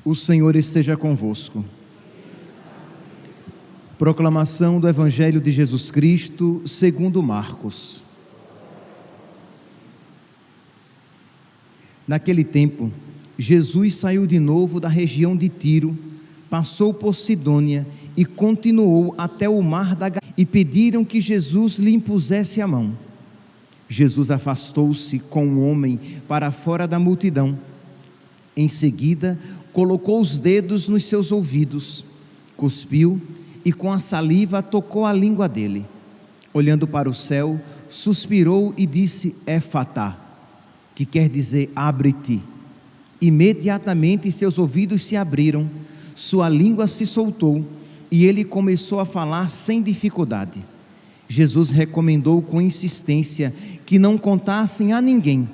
O Senhor esteja convosco. Proclamação do Evangelho de Jesus Cristo segundo Marcos. Naquele tempo, Jesus saiu de novo da região de Tiro, passou por Sidônia e continuou até o mar da Galileia, e pediram que Jesus lhe impusesse a mão. Jesus afastou-se com o homem para fora da multidão. Em seguida, colocou os dedos nos seus ouvidos, cuspiu e com a saliva tocou a língua dele. Olhando para o céu, suspirou e disse: Éfatá, que quer dizer abre-te. Imediatamente seus ouvidos se abriram, sua língua se soltou e ele começou a falar sem dificuldade. Jesus recomendou com insistência que não contassem a ninguém,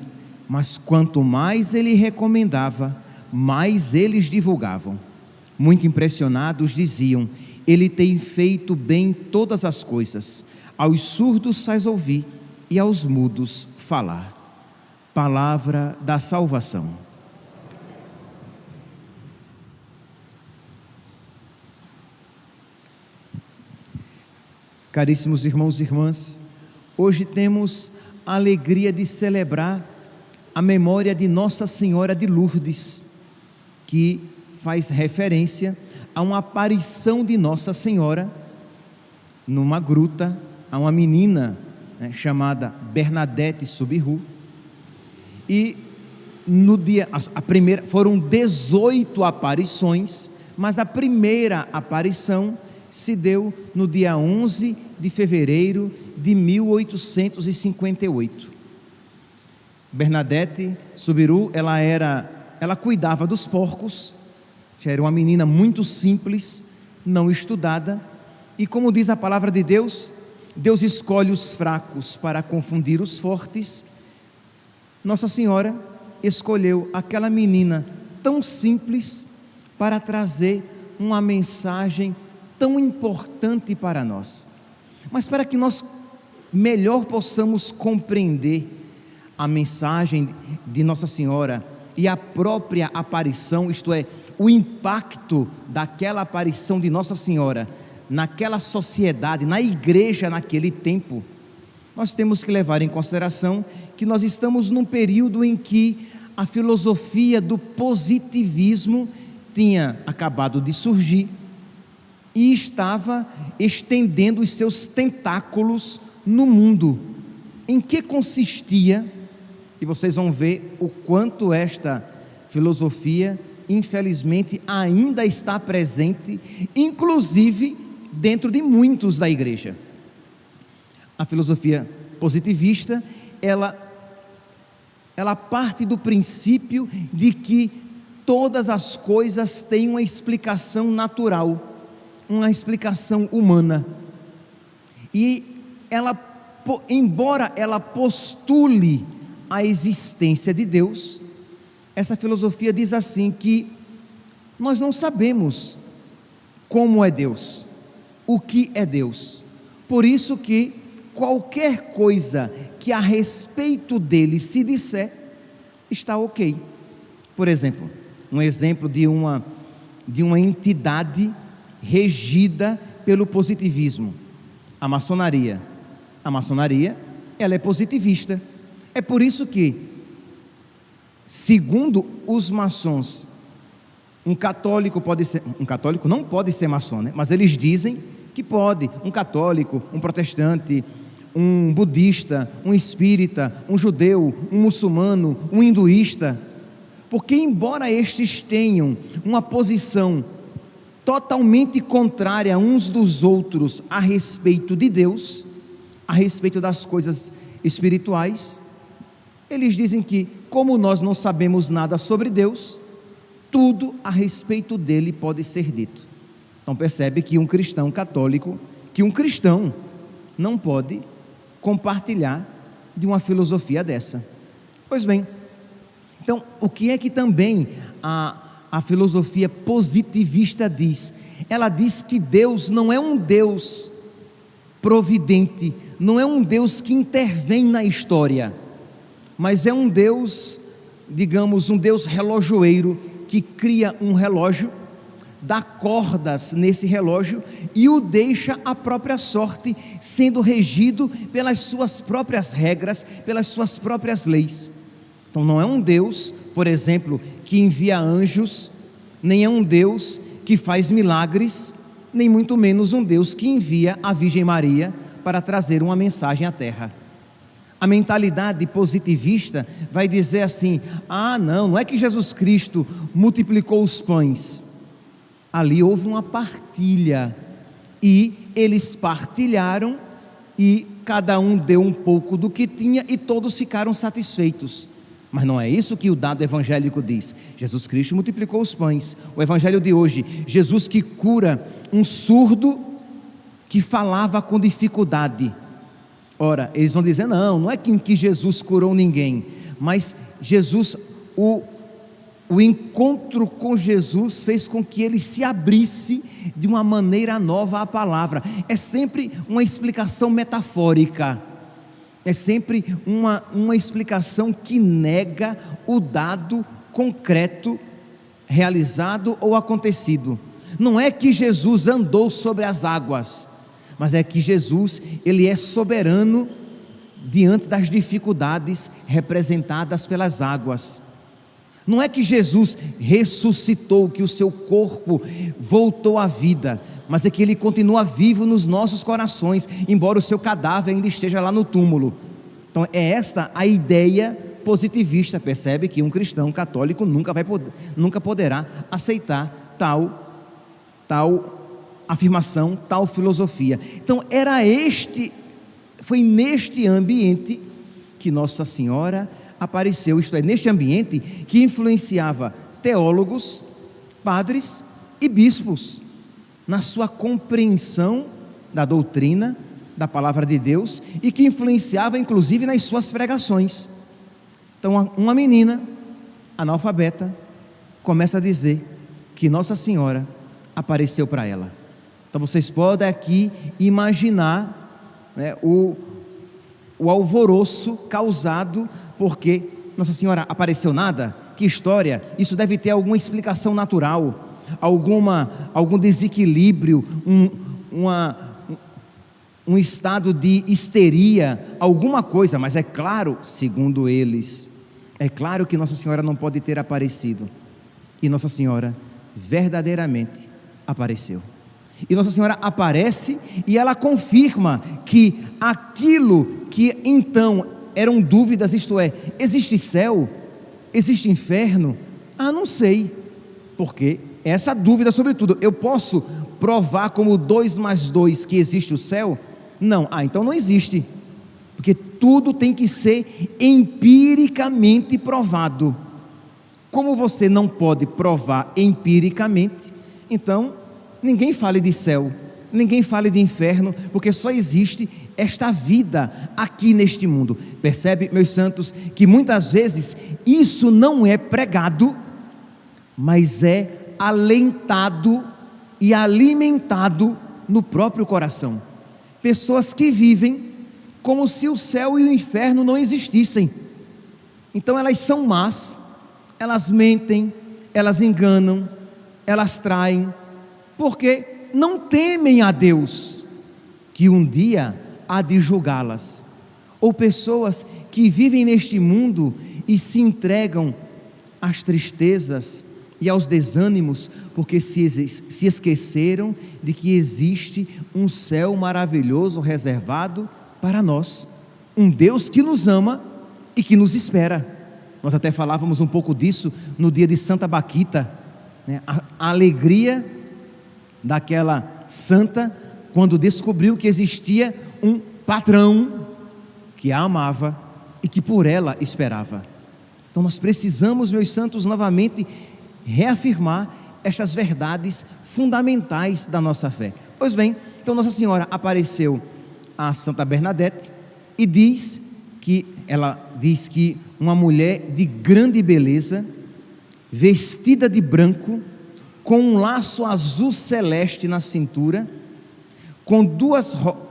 mas quanto mais ele recomendava, mais eles divulgavam. Muito impressionados diziam: ele tem feito bem todas as coisas, aos surdos faz ouvir e aos mudos falar. Palavra da salvação. Caríssimos irmãos e irmãs, hoje temos a alegria de celebrar a memória de Nossa Senhora de Lourdes, que faz referência a uma aparição de Nossa Senhora numa gruta a uma menina chamada Bernadette Soubirous. E no dia, a primeira, foram 18 aparições, mas a primeira aparição se deu no dia 11 de fevereiro de 1858. Bernadette Soubirous, ela cuidava dos porcos, já era uma menina muito simples, não estudada, e como diz a palavra de Deus, Deus escolhe os fracos para confundir os fortes. Nossa Senhora escolheu aquela menina tão simples para trazer uma mensagem tão importante para nós. Mas para que nós melhor possamos compreender a mensagem de Nossa Senhora e a própria aparição, isto é, o impacto daquela aparição de Nossa Senhora naquela sociedade, na igreja naquele tempo, nós temos que levar em consideração que nós estamos num período em que a filosofia do positivismo tinha acabado de surgir e estava estendendo os seus tentáculos no mundo. Em que consistia? E vocês vão ver o quanto esta filosofia, infelizmente, ainda está presente, inclusive dentro de muitos da igreja. A filosofia positivista, ela parte do princípio de que todas as coisas têm uma explicação natural, uma explicação humana, e embora ela postule a existência de Deus, essa filosofia diz assim que nós não sabemos como é Deus, o que é Deus, por isso que qualquer coisa que a respeito dele se disser, está ok. Por exemplo, um exemplo de uma entidade regida pelo positivismo, a maçonaria. A maçonaria, ela é positivista. É por isso que, segundo os maçons, um católico não pode ser maçom, né? Mas eles dizem que pode, um católico, um protestante, um budista, um espírita, um judeu, um muçulmano, um hinduísta, porque embora estes tenham uma posição totalmente contrária uns dos outros a respeito de Deus, a respeito das coisas espirituais, eles dizem que, como nós não sabemos nada sobre Deus, tudo a respeito dele pode ser dito. Então percebe que um cristão católico, que um cristão não pode compartilhar de uma filosofia dessa. Pois bem, então o que é que também a filosofia positivista diz? Ela diz que Deus não é um Deus providente, não é um Deus que intervém na história, mas é um Deus, digamos, um Deus relojoeiro, que cria um relógio, dá cordas nesse relógio e o deixa à própria sorte, sendo regido pelas suas próprias regras, pelas suas próprias leis. Então não é um Deus, por exemplo, que envia anjos, nem é um Deus que faz milagres, nem muito menos um Deus que envia a Virgem Maria para trazer uma mensagem à Terra. A mentalidade positivista vai dizer assim: não é que Jesus Cristo multiplicou os pães. Ali houve uma partilha, e eles partilharam, e cada um deu um pouco do que tinha, e todos ficaram satisfeitos. Mas não é isso que o dado evangélico diz. Jesus Cristo multiplicou os pães. O evangelho de hoje, Jesus que cura um surdo que falava com dificuldade. Ora, eles vão dizer, não é que Jesus curou ninguém, mas Jesus, o encontro com Jesus fez com que ele se abrisse de uma maneira nova à palavra. É sempre uma explicação metafórica, é sempre uma explicação que nega o dado concreto realizado ou acontecido. Não é que Jesus andou sobre as águas, mas é que Jesus, ele é soberano diante das dificuldades representadas pelas águas. Não é que Jesus ressuscitou, que o seu corpo voltou à vida, mas é que ele continua vivo nos nossos corações, embora o seu cadáver ainda esteja lá no túmulo. Então é esta a ideia positivista. Percebe que um cristão católico nunca poderá aceitar tal afirmação, tal filosofia. Então foi neste ambiente que Nossa Senhora apareceu, isto é, neste ambiente que influenciava teólogos, padres e bispos, na sua compreensão da doutrina, da palavra de Deus, e que influenciava inclusive nas suas pregações. Então uma menina analfabeta começa a dizer que Nossa Senhora apareceu para ela. Então vocês podem aqui imaginar, né, o alvoroço causado porque Nossa Senhora apareceu nada? Que história? Isso deve ter alguma explicação natural, algum desequilíbrio, um estado de histeria, alguma coisa. Mas é claro, segundo eles, é claro que Nossa Senhora não pode ter aparecido. E Nossa Senhora verdadeiramente apareceu. E Nossa Senhora aparece e ela confirma que aquilo que então eram dúvidas, isto é, existe céu? Existe inferno? Não sei, porque essa dúvida sobretudo, eu posso provar como 2 mais 2 que existe o céu? Não, então não existe, porque tudo tem que ser empiricamente provado. Como você não pode provar empiricamente, então ninguém fale de céu, ninguém fale de inferno, porque só existe esta vida aqui neste mundo. Percebe, meus santos, que muitas vezes isso não é pregado, mas é alentado e alimentado no próprio coração. Pessoas que vivem como se o céu e o inferno não existissem. Então elas são más, elas mentem, elas enganam, elas traem, porque não temem a Deus, que um dia há de julgá-las. Ou pessoas que vivem neste mundo e se entregam às tristezas e aos desânimos, porque se esqueceram de que existe um céu maravilhoso reservado para nós, um Deus que nos ama e que nos espera. Nós até falávamos um pouco disso no dia de Santa Baquita, né? A alegria daquela santa quando descobriu que existia um patrão que a amava e que por ela esperava. Então nós precisamos, meus santos, novamente reafirmar estas verdades fundamentais da nossa fé. Pois bem, então Nossa Senhora apareceu a Santa Bernadette e ela diz que uma mulher de grande beleza, vestida de branco, com um laço azul celeste na cintura, com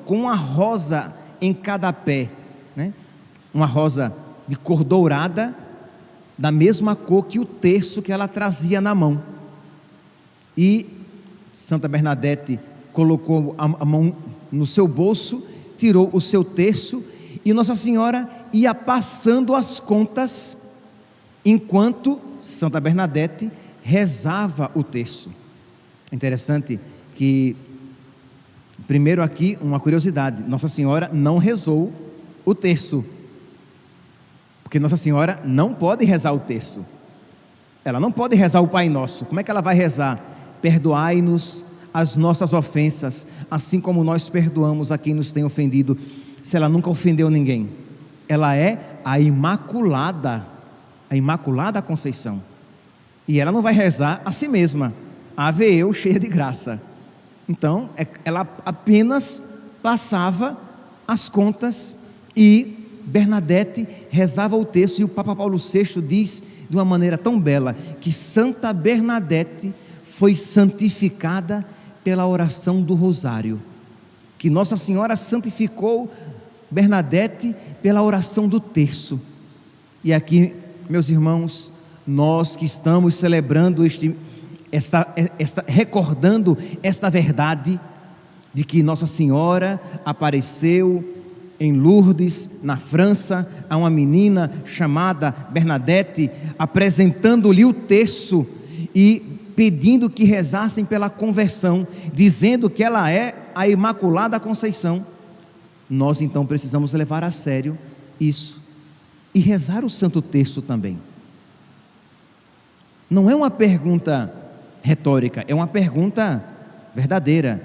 uma rosa em cada pé, né? Uma rosa de cor dourada, da mesma cor que o terço que ela trazia na mão. E Santa Bernadette colocou a mão no seu bolso, tirou o seu terço, e Nossa Senhora ia passando as contas, enquanto Santa Bernadette rezava o terço. Interessante que, primeiro aqui, uma curiosidade: Nossa Senhora não rezou o terço, porque Nossa Senhora não pode rezar o terço, ela não pode rezar o Pai Nosso. Como é que ela vai rezar? Perdoai-nos as nossas ofensas, assim como nós perdoamos a quem nos tem ofendido. Se ela nunca ofendeu ninguém, ela é a Imaculada Conceição, e ela não vai rezar a si mesma, ave eu cheia de graça. Então ela apenas passava as contas, e Bernadette rezava o terço. E o Papa Paulo VI diz de uma maneira tão bela que Santa Bernadette foi santificada pela oração do rosário, que Nossa Senhora santificou Bernadette pela oração do terço. E aqui, meus irmãos, nós que estamos celebrando recordando esta verdade de que Nossa Senhora apareceu em Lourdes, na França, a uma menina chamada Bernadette, apresentando-lhe o terço e pedindo que rezassem pela conversão, dizendo que ela é a Imaculada Conceição. Nós então precisamos levar a sério isso e rezar o Santo Terço também. Não é uma pergunta retórica, é uma pergunta verdadeira.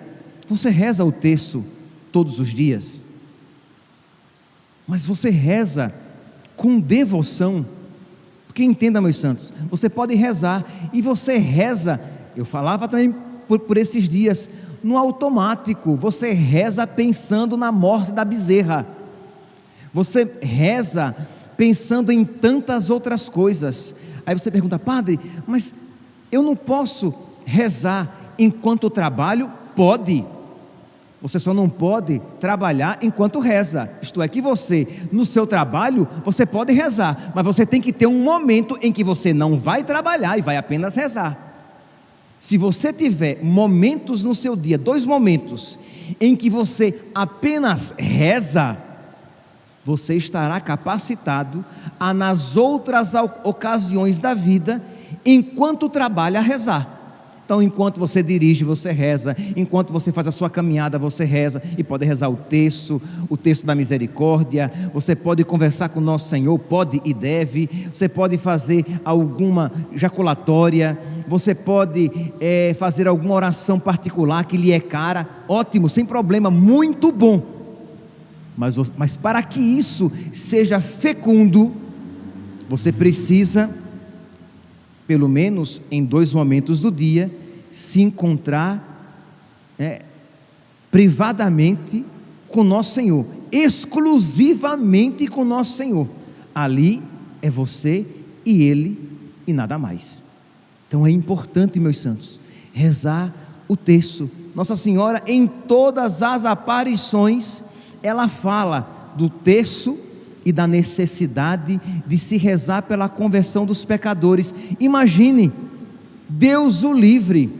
Você reza o terço todos os dias? Mas você reza com devoção? Porque entenda, meus santos, você pode rezar, e você reza, eu falava também por esses dias, no automático. Você reza pensando na morte da bezerra, você reza pensando em tantas outras coisas. Aí você pergunta: padre, mas eu não posso rezar enquanto trabalho? Pode. Você só não pode trabalhar enquanto reza. Isto é, que você, no seu trabalho, você pode rezar, mas você tem que ter um momento em que você não vai trabalhar e vai apenas rezar. Se você tiver momentos no seu dia, 2 momentos, em que você apenas reza, você estará capacitado a, nas outras ocasiões da vida, enquanto trabalha, a rezar. Então, enquanto você dirige, você reza. Enquanto você faz a sua caminhada, você reza. E pode rezar o terço da misericórdia. Você pode conversar com o nosso Senhor, pode e deve. Você pode fazer alguma jaculatória. Você pode fazer alguma oração particular que lhe é cara. Ótimo, sem problema, muito bom. Mas para que isso seja fecundo, você precisa, pelo menos em 2 momentos do dia, se encontrar privadamente com nosso Senhor, exclusivamente com nosso Senhor. Ali é você e Ele e nada mais. Então é importante, meus santos, rezar o terço. Nossa Senhora, em todas as aparições, ela fala do terço e da necessidade de se rezar pela conversão dos pecadores. Imagine, Deus o livre,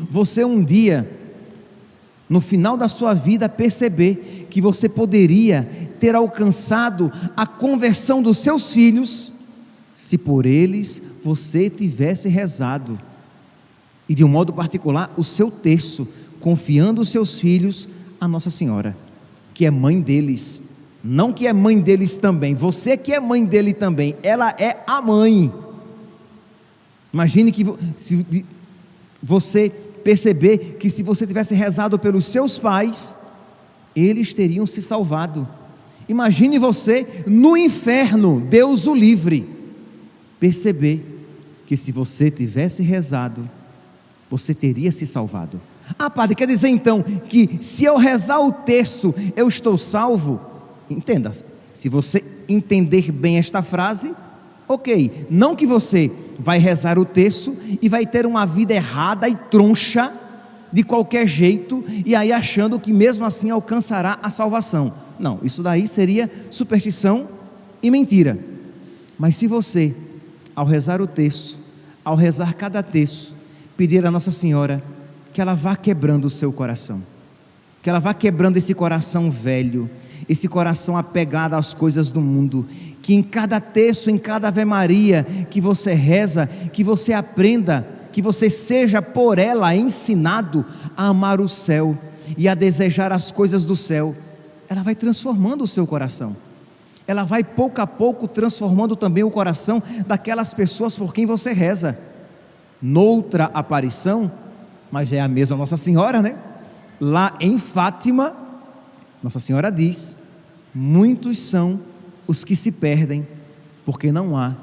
você um dia, no final da sua vida, perceber que você poderia ter alcançado a conversão dos seus filhos, se por eles você tivesse rezado, e de um modo particular o seu terço, confiando os seus filhos a Nossa Senhora, que é mãe deles. Não que é mãe deles também, você que é mãe dele também, ela é a mãe. Imagine que se você perceber que se você tivesse rezado pelos seus pais, eles teriam se salvado. Imagine você no inferno, Deus o livre, perceber que se você tivesse rezado, você teria se salvado. Ah, padre, quer dizer então que se eu rezar o terço, eu estou salvo? Entenda, se você entender bem esta frase, ok, não que você vai rezar o terço e vai ter uma vida errada e troncha de qualquer jeito, e aí achando que mesmo assim alcançará a salvação. Não, isso daí seria superstição e mentira. Mas se você, ao rezar o terço, ao rezar cada terço, pedir a Nossa Senhora que ela vá quebrando o seu coração, que ela vá quebrando esse coração velho, esse coração apegado às coisas do mundo, que em cada terço, em cada Ave Maria que você reza, que você aprenda, que você seja por ela ensinado a amar o céu e a desejar as coisas do céu. Ela vai transformando o seu coração, ela vai pouco a pouco transformando também o coração daquelas pessoas por quem você reza. Noutra aparição, mas já é a mesma Nossa Senhora, né? Lá em Fátima, Nossa Senhora diz: muitos são os que se perdem, porque não há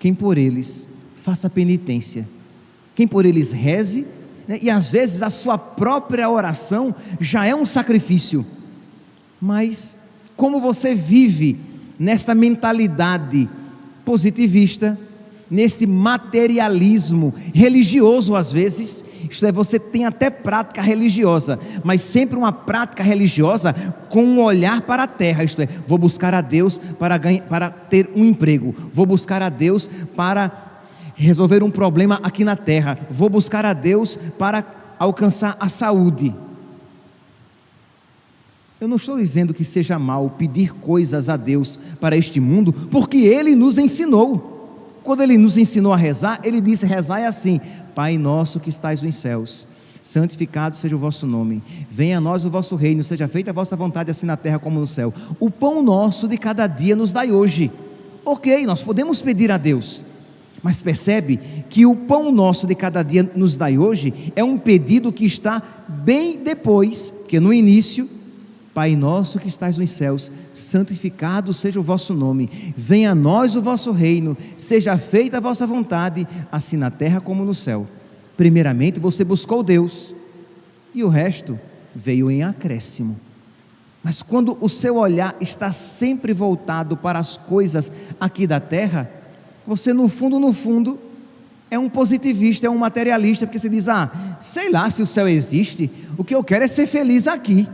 quem por eles faça penitência, quem por eles reze, né? E às vezes a sua própria oração já é um sacrifício. Mas como você vive nesta mentalidade positivista, neste materialismo religioso às vezes, isto é, você tem até prática religiosa, mas sempre uma prática religiosa com um olhar para a terra, isto é, vou buscar a Deus para ter um emprego, vou buscar a Deus para resolver um problema aqui na terra, vou buscar a Deus para alcançar a saúde. Eu não estou dizendo que seja mal pedir coisas a Deus para este mundo, porque Ele nos ensinou. Quando Ele nos ensinou a rezar, Ele disse: rezai assim: Pai nosso que estais nos céus, santificado seja o vosso nome, venha a nós o vosso reino, seja feita a vossa vontade assim na terra como no céu. O pão nosso de cada dia nos dai hoje. Ok, nós podemos pedir a Deus, mas percebe que o pão nosso de cada dia nos dai hoje é um pedido que está bem depois, que no início: Pai nosso que estais nos céus, santificado seja o vosso nome, venha a nós o vosso reino, seja feita a vossa vontade, assim na terra como no céu. Primeiramente você buscou Deus, e o resto veio em acréscimo. Mas quando o seu olhar está sempre voltado para as coisas aqui da terra, você no fundo é um positivista, é um materialista, porque você diz: sei lá se o céu existe, o que eu quero é ser feliz aqui.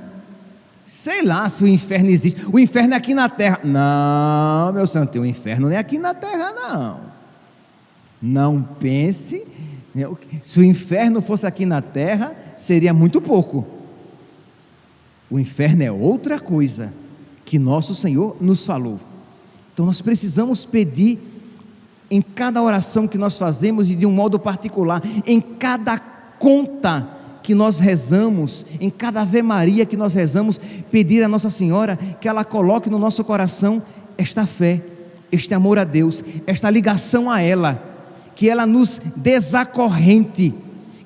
Sei lá se o inferno existe, o inferno é aqui na terra. Não, meu santo, o inferno não é aqui na terra, não. Não pense, se o inferno fosse aqui na terra, seria muito pouco. O inferno é outra coisa que nosso Senhor nos falou. Então nós precisamos pedir em cada oração que nós fazemos, e de um modo particular, em cada conta que nós rezamos, em cada Ave Maria que nós rezamos, pedir a Nossa Senhora que ela coloque no nosso coração esta fé, este amor a Deus, esta ligação a ela, que ela nos desacorrente,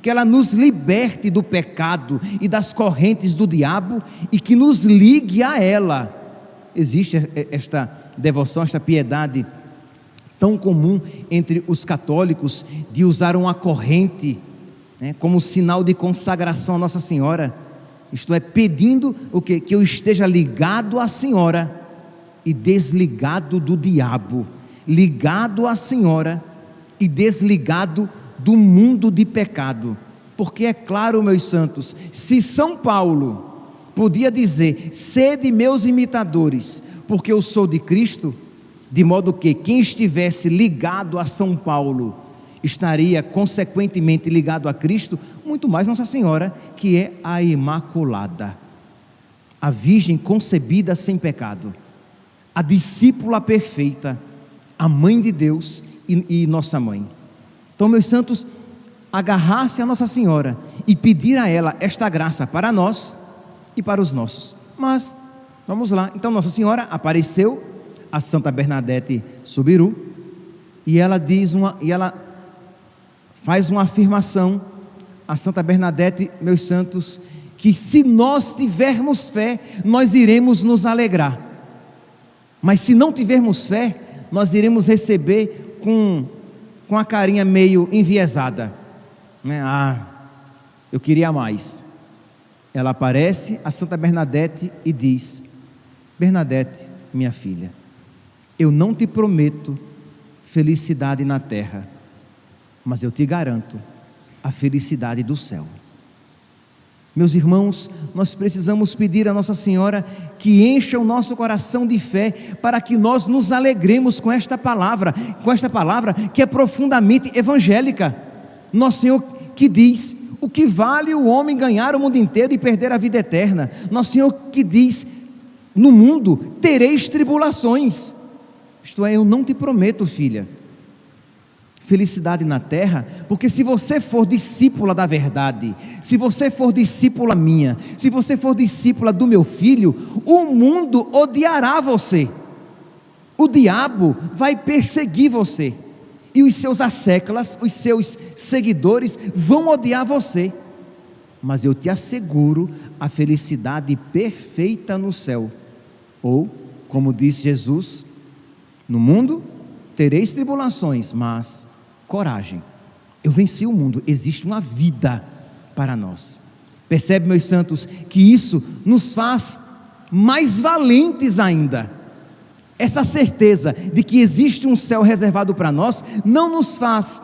que ela nos liberte do pecado e das correntes do diabo, e que nos ligue a ela. Existe esta devoção, esta piedade tão comum entre os católicos, de usar uma corrente, como sinal de consagração a Nossa Senhora, isto é, pedindo o quê? Que eu esteja ligado à Senhora e desligado do diabo, ligado à Senhora e desligado do mundo de pecado. Porque é claro, meus santos, se São Paulo podia dizer: sede meus imitadores, porque eu sou de Cristo, de modo que quem estivesse ligado a São Paulo estaria consequentemente ligado a Cristo, muito mais Nossa Senhora, que é a Imaculada, a Virgem concebida sem pecado, a discípula perfeita, a Mãe de Deus e nossa Mãe. Então, meus santos, agarrar-se a Nossa Senhora e pedir a ela esta graça para nós e para os nossos. Mas, vamos lá, então Nossa Senhora apareceu a Santa Bernadette Sobiru, e ela faz uma afirmação a Santa Bernadette, meus santos, que se nós tivermos fé, nós iremos nos alegrar, mas se não tivermos fé, nós iremos receber com a carinha meio enviesada, né? Eu queria mais. Ela aparece a Santa Bernadette e diz: Bernadette, minha filha, eu não te prometo felicidade na terra, mas eu te garanto a felicidade do céu. Meus irmãos, nós precisamos pedir a Nossa Senhora que encha o nosso coração de fé, para que nós nos alegremos com esta palavra que é profundamente evangélica. Nosso Senhor que diz: o que vale o homem ganhar o mundo inteiro e perder a vida eterna? Nosso Senhor que diz: no mundo tereis tribulações. Isto é, eu não te prometo, filha, felicidade na terra, porque se você for discípula da verdade, se você for discípula minha, se você for discípula do meu filho, o mundo odiará você, o diabo vai perseguir você, e os seus asseclas, os seus seguidores vão odiar você, mas eu te asseguro a felicidade perfeita no céu. Ou, como disse Jesus: no mundo tereis tribulações, mas coragem, eu venci o mundo. Existe uma vida para nós. Percebe, meus santos, que isso nos faz mais valentes ainda. Essa certeza de que existe um céu reservado para nós não nos faz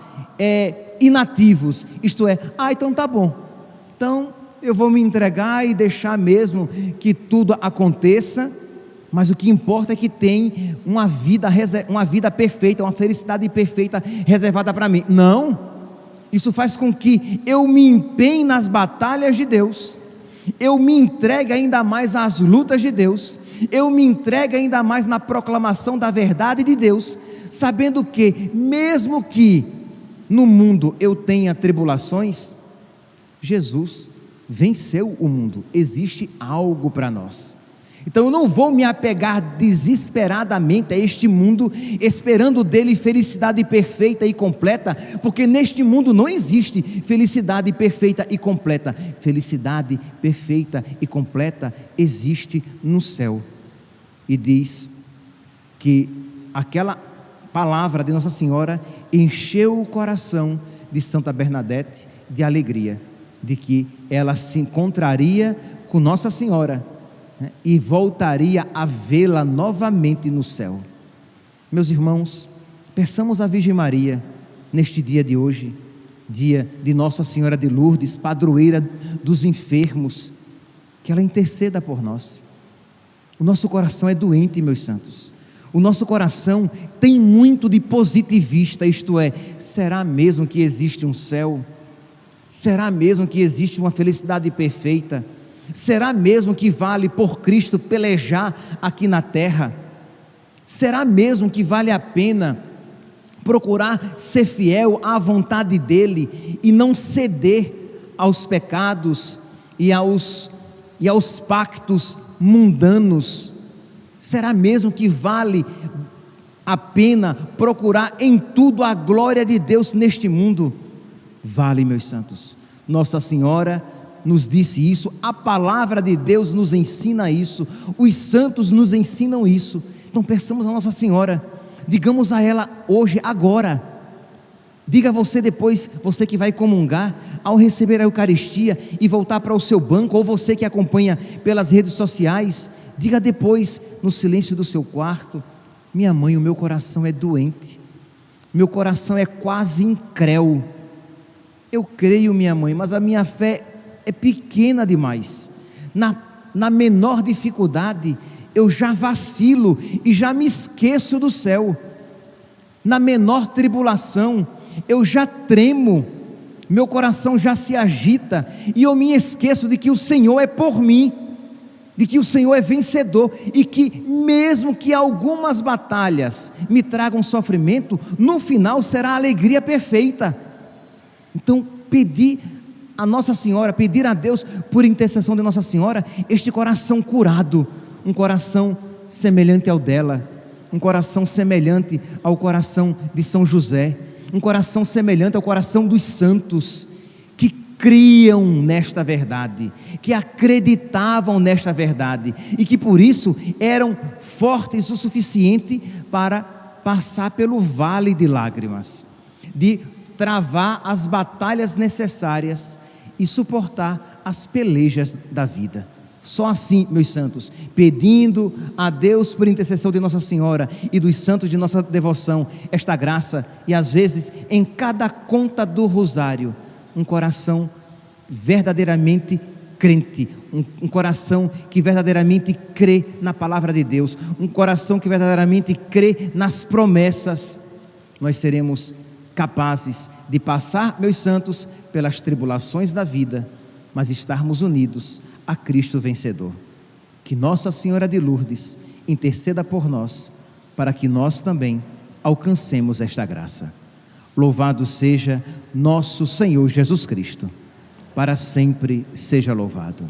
inativos, isto é, então tá bom, então eu vou me entregar e deixar mesmo que tudo aconteça, mas o que importa é que tem uma vida perfeita, uma felicidade perfeita reservada para mim. Não, isso faz com que eu me empenhe nas batalhas de Deus, eu me entregue ainda mais às lutas de Deus, eu me entregue ainda mais na proclamação da verdade de Deus, sabendo que, mesmo que no mundo eu tenha tribulações, Jesus venceu o mundo, existe algo para nós. Então eu não vou me apegar desesperadamente a este mundo, esperando dele felicidade perfeita e completa, porque neste mundo não existe felicidade perfeita e completa. Felicidade perfeita e completa existe no céu. E diz que aquela palavra de Nossa Senhora encheu o coração de Santa Bernadette de alegria, de que ela se encontraria com Nossa Senhora e voltaria a vê-la novamente no céu. Meus irmãos, peçamos à Virgem Maria, neste dia de hoje, dia de Nossa Senhora de Lourdes, padroeira dos enfermos, que ela interceda por nós. O nosso coração é doente, meus santos, o nosso coração tem muito de positivista, isto é, será mesmo que existe um céu? Será mesmo que existe uma felicidade perfeita? Será mesmo que vale por Cristo pelejar aqui na terra? Será mesmo que vale a pena procurar ser fiel à vontade dEle e não ceder aos pecados e aos pactos mundanos? Será mesmo que vale a pena procurar em tudo a glória de Deus neste mundo? Vale, meus santos. Nossa Senhora nos disse isso, a palavra de Deus nos ensina isso, os santos nos ensinam isso. Então peçamos a Nossa Senhora, digamos a ela hoje, agora. Diga você depois, você que vai comungar, ao receber a Eucaristia e voltar para o seu banco, ou você que acompanha pelas redes sociais, diga depois, no silêncio do seu quarto: minha mãe, o meu coração é doente, meu coração é quase incrédulo, eu creio, minha mãe, mas a minha fé é pequena demais, na menor dificuldade eu já vacilo e já me esqueço do céu, na menor tribulação eu já tremo, meu coração já se agita e eu me esqueço de que o Senhor é por mim, de que o Senhor é vencedor e que mesmo que algumas batalhas me tragam sofrimento, no final será alegria perfeita. Então pedir a Nossa Senhora, pedir a Deus por intercessão de Nossa Senhora, este coração curado, um coração semelhante ao dela, um coração semelhante ao coração de São José, um coração semelhante ao coração dos santos, que criam nesta verdade, que acreditavam nesta verdade, e que por isso eram fortes o suficiente para passar pelo vale de lágrimas, de travar as batalhas necessárias e suportar as pelejas da vida. Só assim, meus santos, pedindo a Deus por intercessão de Nossa Senhora e dos santos de nossa devoção, esta graça, e às vezes em cada conta do rosário, um coração verdadeiramente crente, um coração que verdadeiramente crê na palavra de Deus, um coração que verdadeiramente crê nas promessas, nós seremos capazes de passar, meus santos, pelas tribulações da vida, mas estarmos unidos a Cristo vencedor. Que Nossa Senhora de Lourdes interceda por nós, para que nós também alcancemos esta graça. Louvado seja nosso Senhor Jesus Cristo. Para sempre seja louvado.